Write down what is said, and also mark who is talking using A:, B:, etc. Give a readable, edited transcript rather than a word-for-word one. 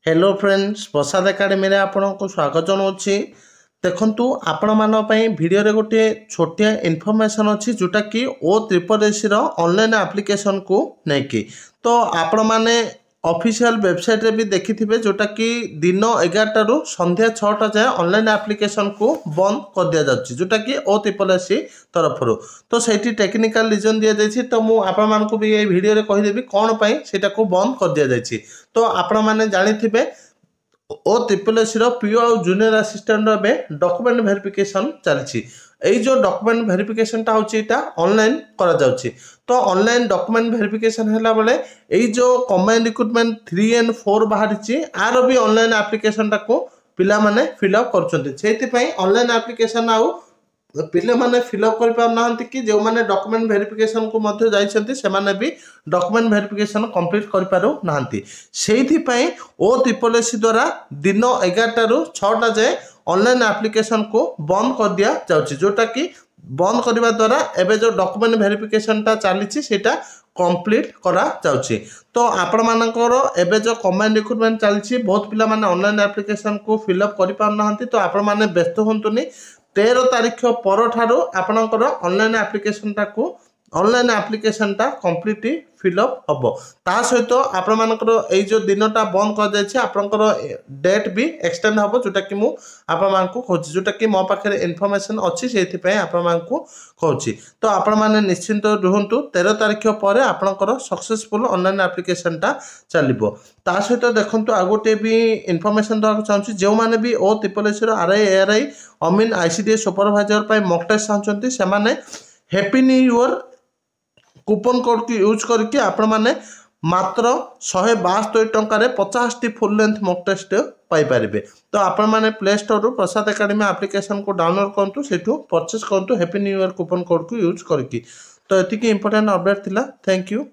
A: Hello friends प्रसाद academy आपको स्वागत जनावि देखु आपण मानी भिडियो गोटे छोटिया इनफॉरमेशन अच्छी जोटा कि O3SC ऑनलाइन एप्लिकेशन को लेकिन तो आपण मैंने ऑफिशियल वेबसाइट रे भी देखिथिबे जोटा कि दिन 11 रु संध्या 6टा जाए ऑनलाइन एप्लिकेशन को बंद कर दिया जाउछि जोटा कि O3SC तरफ तो सही टेक्निकल रीजन दिया जाइछि। तो मु आपण मानकु भी ये वीडियो रे कहि देबी कोन पई सेटा को बंद कर दिया जाइछि। तो आपण माने जानिथिबे O3SC पीओ और जूनियर असिस्टेंट रे डॉक्यूमेंट वेरिफिकेशन चलछि। एई जो डॉक्यूमेंट वेरिफिकेशन टा होछि एटा ऑनलाइन करा जाउछि। तो ऑनलाइन डॉक्यूमेंट वेरिफिकेशन हैला बेले एई जो कंबाइंड रिक्रूटमेंट 3 and 4 बाहरिछि आरो भी ऑनलाइन एप्लिकेशन टा को पिला माने फिलअप करछन्ति। सेति पई ऑनलाइन एप्लिकेशन आउ पिले माने फिलअप कर पार नाहंती कि जो माने डॉक्यूमेंट वेरिफिकेशन को मध्य जाइछन्ति से माने भी डॉक्यूमेंट वेरिफिकेशन कंप्लीट कर पारो नाहंती। सेति पई O3SC द्वारा दिन 11 रु 6टा जाए ऑनलाइन एप्लिकेशन को बंद कर दिया जाउछि जोटा कि बंद करबा द्वारा एबे जो डॉक्यूमेंट वेरिफिकेशन टा चलीछि सेटा कंप्लीट करा जाउछि। तो आपण मानकर एबे जो कंबाइंड रिक्रूटमेंट चलीछि बहुत पिला माने ऑनलाइन एप्लिकेशन को फिलअप करि पार नाहंती। तो आपण माने व्यस्त होंतुनी 13 तारीख पर ठारो आपणकर ऑनलाइन एप्लिकेशन टा कंप्लीटली फिलअप हबो। ता सहित आपण मानकर एई जो दिनटा बंद कर जायछि आपणकर डेट भी एक्सटेंड हबो जोटा कि मु आपण मानकु कहछि जोटा कि मो पाखरे इन्फॉर्मेशन अछि सेथि पय आपण मानकु कहछि। तो आपण माने निश्चिंत रहंतु 13 तारीख पर आपणकर सक्सेसफुल ऑनलाइन एप्लिकेशन टा चलिबो। ता सहित देखंतु आगोटे भी इन्फॉर्मेशन दवा चाहछि जो माने भी O3SC आरआई एआरआई अमीन आईसीडीएस सुपरवाइजर पय मॉक टेस्ट चाहछन्ति से माने happy new year coupon code की यूज करके आपण माने मात्र 172 टंका 50 फुल लेंथ मॉक टेस्ट पाई परिबे। तो आपण माने प्ले स्टोर रु प्रसाद एकेडमी एप्लिकेशन को डाउनलोड करंतु सेठू परचेस करंतु happy new year coupon code को यूज करके। तो एतिकी इंपोर्टेंट अपडेट थिला। Thank you.